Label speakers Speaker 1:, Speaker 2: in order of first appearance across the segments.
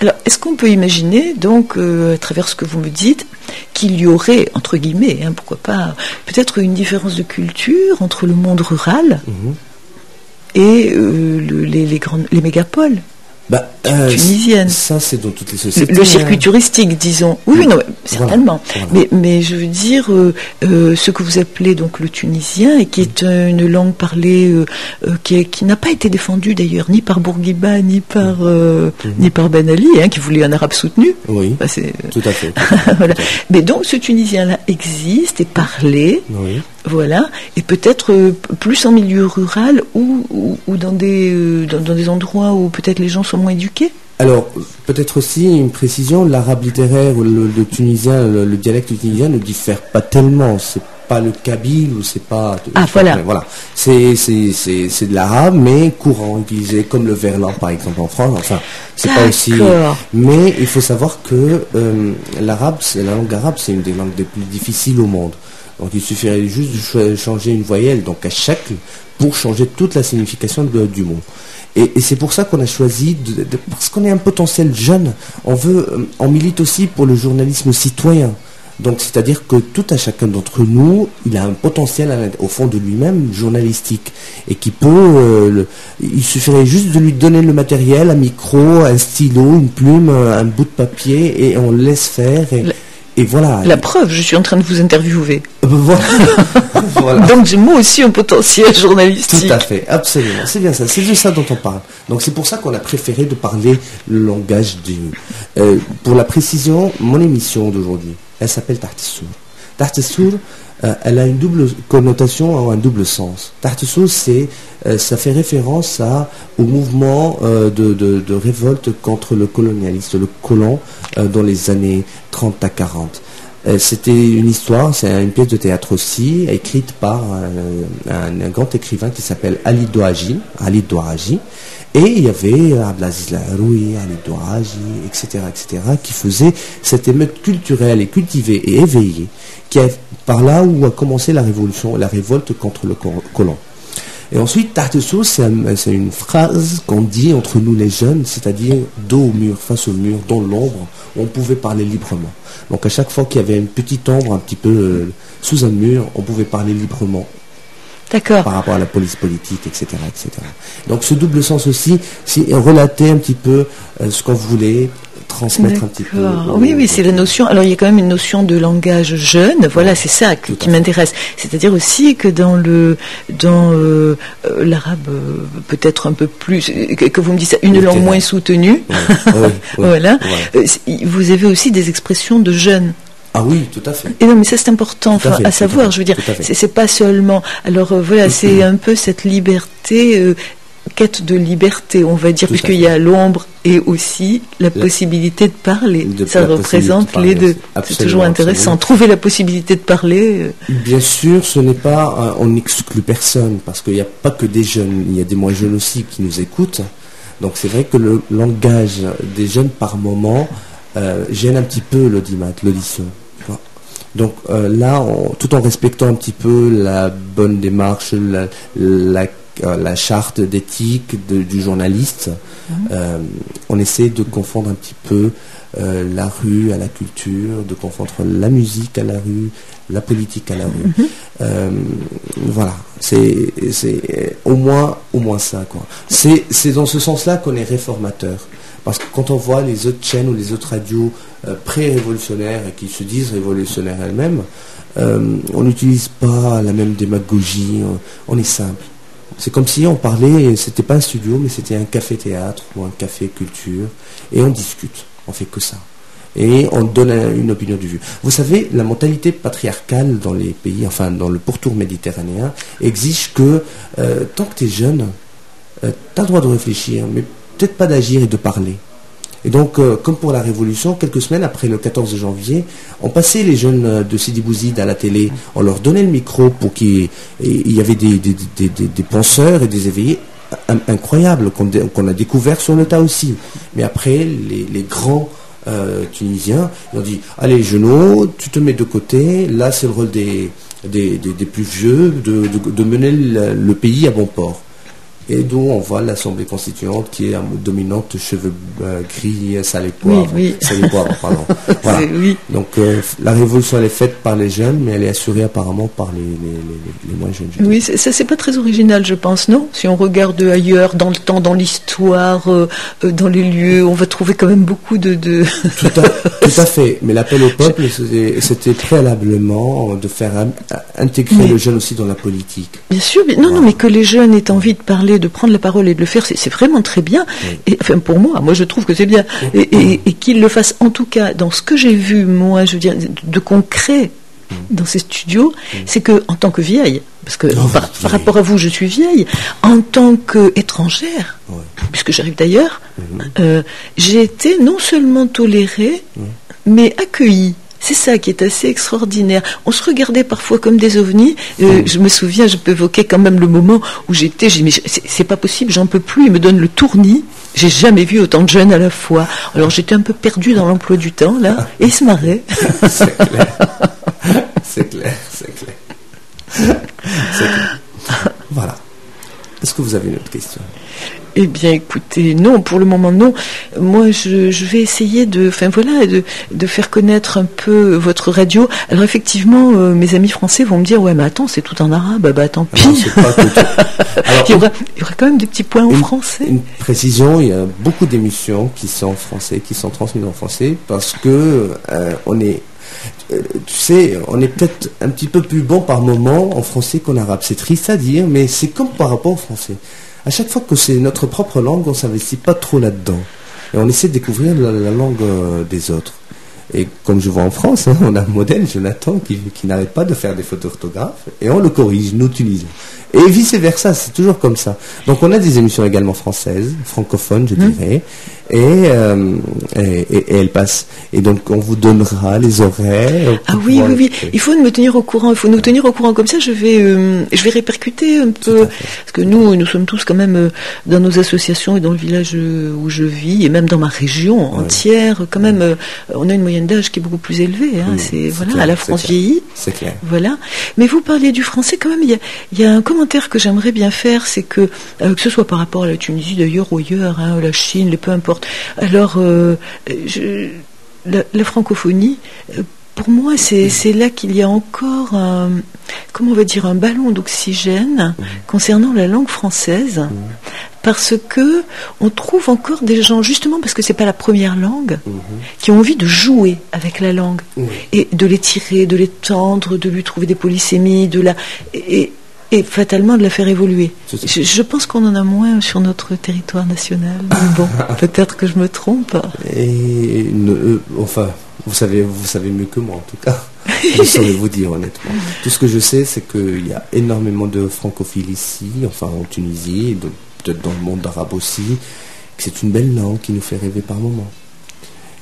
Speaker 1: Alors, est-ce qu'on peut imaginer, donc, à travers ce que vous me dites, qu'il y aurait, entre guillemets, pourquoi pas, peut-être une différence de culture entre le monde rural et les mégapoles tunisiennes.
Speaker 2: Ça, c'est dans toutes les sociétés.
Speaker 1: Le circuit touristique, disons. Oui, non, certainement. Voilà. Mais je veux dire, ce que vous appelez donc le tunisien, et qui est une langue parlée qui n'a pas été défendue d'ailleurs, ni par Bourguiba, ni par Ben Ali, qui voulait un arabe soutenu.
Speaker 2: Oui, tout à fait.
Speaker 1: Voilà. Mais donc, ce tunisien-là existe, est parlé.
Speaker 2: Oui.
Speaker 1: Voilà, et peut-être plus en milieu rural ou dans des endroits où peut-être les gens sont moins éduqués.
Speaker 2: Alors, peut-être aussi une précision, l'arabe littéraire ou le tunisien, le dialecte tunisien ne diffère pas tellement. C'est pas le kabyle ou c'est pas...
Speaker 1: Voilà.
Speaker 2: C'est de l'arabe, mais courant, utilisé comme le verlan, par exemple, en France. Enfin, c'est pas aussi... Mais il faut savoir que la langue arabe, c'est une des langues les plus difficiles au monde. Donc il suffirait juste de changer une voyelle, donc à shakl, pour changer toute la signification du mot. Et c'est pour ça qu'on a choisi, parce qu'on est un potentiel jeune, on milite aussi pour le journalisme citoyen. Donc c'est-à-dire que tout à chacun d'entre nous, il a un potentiel au fond de lui-même journalistique, et qui peut, il suffirait juste de lui donner le matériel, un micro, un stylo, une plume, un bout de papier, et on le laisse faire. Et voilà.
Speaker 1: La preuve, je suis en train de vous interviewer.
Speaker 2: Voilà.
Speaker 1: Donc j'ai moi aussi un potentiel journalistique.
Speaker 2: Tout à fait, absolument. C'est bien ça, c'est de ça dont on parle. Donc c'est pour ça qu'on a préféré de parler le langage des... pour la précision, mon émission d'aujourd'hui, elle s'appelle Taht Sour. Taht Sour, elle a une double connotation, un double sens. Taht Sour, ça fait référence au mouvement de révolte contre le colonialiste, le colon, dans les années 30 à 40. C'était une histoire, c'est une pièce de théâtre aussi, écrite par un grand écrivain qui s'appelle Ali Douaji. Et il y avait Abdelaziz Laroui, Ali Douaji, etc., qui faisaient cette émeute culturelle et cultivée et éveillée, par là où a commencé la révolte contre le colon. Et ensuite, Taht Sour, c'est une phrase qu'on dit entre nous les jeunes, c'est-à-dire dos au mur, face au mur, dans l'ombre, où on pouvait parler librement. Donc à chaque fois qu'il y avait une petite ombre un petit peu sous un mur, on pouvait parler librement.
Speaker 1: D'accord.
Speaker 2: Par rapport à la police politique, etc., etc. Donc ce double sens aussi, c'est relater un petit peu ce qu'on voulait transmettre un petit peu.
Speaker 1: Oui, c'est la notion. Alors il y a quand même une notion de langage jeune. Voilà, c'est ça qui m'intéresse. C'est-à-dire aussi que dans l'arabe peut-être un peu plus, que vous me dites ça, une langue moins soutenue. Voilà. Vous avez aussi des expressions de jeunes.
Speaker 2: Ah oui, tout à fait.
Speaker 1: Et non, mais ça c'est important à savoir. Je veux dire, c'est pas seulement. Alors voilà, c'est un peu cette liberté. Quête de liberté, on va dire, puisqu'il y a l'ombre et aussi la possibilité de parler. Ça représente les deux. C'est toujours intéressant. Absolument. Trouver la possibilité de parler.
Speaker 2: Bien sûr, ce n'est pas, on n'exclut personne, parce qu'il n'y a pas que des jeunes, il y a des moins jeunes aussi qui nous écoutent. Donc c'est vrai que le langage des jeunes par moment gêne un petit peu l'audition. Donc là, tout en respectant un petit peu la bonne démarche, la charte d'éthique du journaliste, on essaie de confondre un petit peu la rue à la culture, de confondre la musique à la rue, la politique à la rue. Voilà, c'est au moins ça, quoi. C'est dans ce sens-là qu'on est réformateur. Parce que quand on voit les autres chaînes ou les autres radios pré-révolutionnaires et qui se disent révolutionnaires elles-mêmes, on n'utilise pas la même démagogie, on est simple. C'est comme si on parlait, c'était pas un studio, mais c'était un café-théâtre ou un café-culture, et on discute, on fait que ça. Et on donne une opinion de vue. Vous savez, la mentalité patriarcale dans les pays, enfin dans le pourtour méditerranéen, exige que tant que tu es jeune, tu as le droit de réfléchir, mais peut-être pas d'agir et de parler. Et donc, comme pour la Révolution, quelques semaines après le 14 janvier, on passait les jeunes de Sidi Bouzid à la télé, on leur donnait le micro pour qu'il y avait des penseurs et des éveillés incroyables qu'on a découvert sur le tas aussi. Mais après, les grands Tunisiens, ils ont dit « Allez, Jeannot, tu te mets de côté, là c'est le rôle des plus vieux de mener le pays à bon port. » Et d'où on voit l'Assemblée constituante qui est dominante, cheveux gris, salé poivre. Pardon. Voilà.
Speaker 1: Oui.
Speaker 2: Donc la révolution elle est faite par les jeunes, mais elle est assurée apparemment par les moins jeunes.
Speaker 1: Oui, ça c'est pas très original, je pense, non? Si on regarde ailleurs, dans le temps, dans l'histoire, dans les lieux, on va trouver quand même beaucoup de...
Speaker 2: Tout à fait. Mais l'appel au peuple, c'était préalablement de faire intégrer le jeune aussi dans la politique.
Speaker 1: Bien sûr, non, mais que les jeunes aient envie de parler, de prendre la parole et de le faire, c'est vraiment très bien. Oui. Et, enfin, pour moi je trouve que c'est bien. Et qu'ils le fassent, en tout cas, dans ce que j'ai vu, moi, je veux dire, de concret dans ces studios, c'est que, en tant que vieille, parce que par rapport à vous, je suis vieille, en tant qu'étrangère, puisque j'arrive d'ailleurs, j'ai été non seulement tolérée, mais accueillie. C'est ça qui est assez extraordinaire. On se regardait parfois comme des ovnis. Je me souviens, je peux évoquer quand même le moment où j'ai dit, mais c'est pas possible, j'en peux plus. Il me donne le tournis. J'ai jamais vu autant de jeunes à la fois. Alors j'étais un peu perdue dans l'emploi du temps, là, et ils se marraient.
Speaker 2: C'est clair. Voilà. Est-ce que vous avez une autre question ?
Speaker 1: Eh bien, écoutez, non, pour le moment, non. Moi, je vais essayer de faire connaître un peu votre radio. Alors, effectivement, mes amis français vont me dire, ouais, mais attends, c'est tout en arabe. Bah, tant pis.
Speaker 2: Non, c'est pas tout. Alors,
Speaker 1: il y aura quand même des petits points en français.
Speaker 2: Une précision, il y a beaucoup d'émissions qui sont en français, qui sont transmises en français, parce que on est... tu sais, on est peut-être un petit peu plus bon par moment en français qu'en arabe. C'est triste à dire, mais c'est comme par rapport au français. À chaque fois que c'est notre propre langue, on ne s'investit pas trop là-dedans. Et on essaie de découvrir la langue des autres. Et comme je vois en France, on a un modèle, Jonathan, qui n'arrête pas de faire des fautes d'orthographe, et on le corrige, nous Tunisiens. Et vice-versa, c'est toujours comme ça. Donc on a des émissions également françaises, francophones, je dirais, et elles passent. Et donc on vous donnera les horaires.
Speaker 1: Ah oui. Il faut me tenir au courant. Il faut nous tenir au courant, comme ça je vais répercuter un peu. Parce que nous sommes tous quand même dans nos associations et dans le village où je vis, et même dans ma région entière, quand même, on a une moyenne d'âge qui est beaucoup plus élevée. C'est clair, à la France vieillit.
Speaker 2: C'est clair.
Speaker 1: Voilà. Mais vous parliez du français quand même. Il y a un commentaire que j'aimerais bien faire, c'est que ce soit par rapport à la Tunisie d'ailleurs ou ailleurs, la Chine, peu importe. Alors, la francophonie, pour moi, c'est là qu'il y a encore un ballon d'oxygène concernant la langue française. Parce que on trouve encore des gens, justement parce que c'est pas la première langue, qui ont envie de jouer avec la langue et de l'étirer, de l'étendre, de lui trouver des polysémies, et fatalement de la faire évoluer. Je pense qu'on en a moins sur notre territoire national. Mais bon, peut-être que je me trompe.
Speaker 2: Et enfin, vous savez mieux que moi en tout cas. Je saurais vous dire honnêtement. Tout ce que je sais, c'est qu'il y a énormément de francophiles ici, enfin en Tunisie, et peut-être dans le monde arabe aussi, que c'est une belle langue qui nous fait rêver par moments.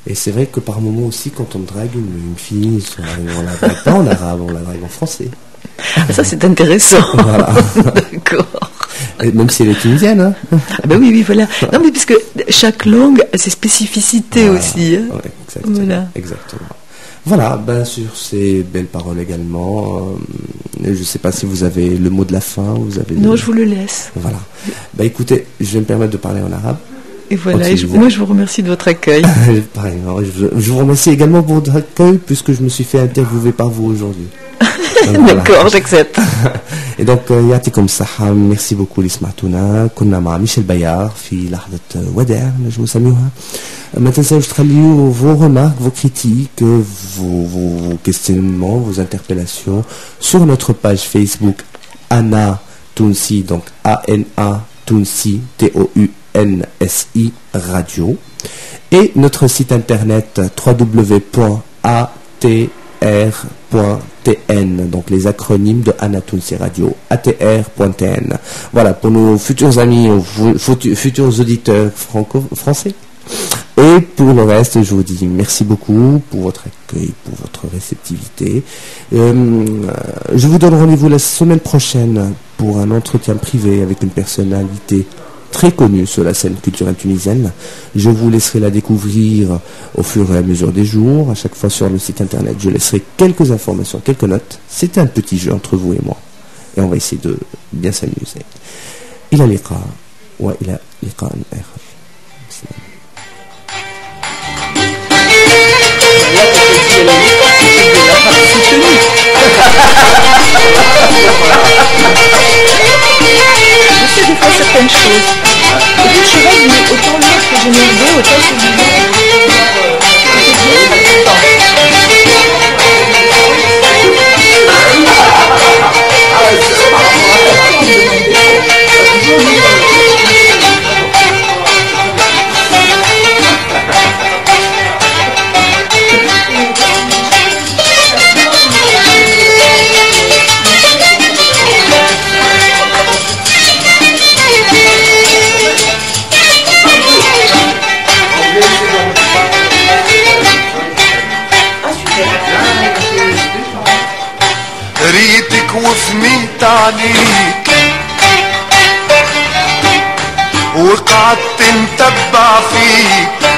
Speaker 2: Et c'est vrai que par moments aussi, quand on drague une fille, on la drague pas en arabe, on la drague en français.
Speaker 1: Ça c'est intéressant.
Speaker 2: Voilà.
Speaker 1: D'accord.
Speaker 2: Et même si elle est tunisienne.
Speaker 1: Ah ben oui, voilà. Non mais parce que chaque langue a ses spécificités aussi.
Speaker 2: Ouais, exactement. Voilà, sur ces belles paroles également, je ne sais pas si vous avez le mot de la fin.
Speaker 1: Non, je vous le laisse.
Speaker 2: Voilà. Écoutez, je vais me permettre de parler en arabe.
Speaker 1: Et voilà, moi je vous remercie de votre accueil.
Speaker 2: Je vous remercie également pour votre accueil, puisque je me suis fait interviewer par vous aujourd'hui.
Speaker 1: D'accord, j'accepte.
Speaker 2: Et donc, يعطيكم الصحة. Merci beaucoup اللي سمعتونا. كنا مع ميشيل بايار في لحظة وداع نجمو نسميوها. ما تنساوش تخليو vos remarques, vos critiques, vos questionnements, vos interpellations sur notre page Facebook Ana Tounsi, donc A-N-A Tounsi, T-O-U-N-S-I Radio, et notre site internet www.atr.tn, donc les acronymes de Ana Tounsi Radio, atr.tn. Voilà, pour nos futurs amis, futurs auditeurs français. Et pour le reste, je vous dis merci beaucoup pour votre accueil, pour votre réceptivité. Je vous donne rendez-vous la semaine prochaine pour un entretien privé avec une personnalité très connue sur la scène culturelle tunisienne. Je vous laisserai la découvrir au fur et à mesure des jours. À chaque fois sur le site internet, je laisserai quelques informations, quelques notes. C'est un petit jeu entre vous et moi. Et on va essayer de bien s'amuser. إلى اللقاء وإلى لقاء آخر.
Speaker 1: Je sais des fois certaines choses. Et puis je rêve, mais autant l'autre que j'ai merdé, autant celui-là.
Speaker 3: ريتك وفنيت عليك وقعدت نتبع فيك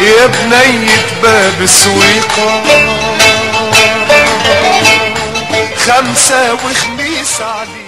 Speaker 3: يا بنية باب سويقة 5 وخميس عليك.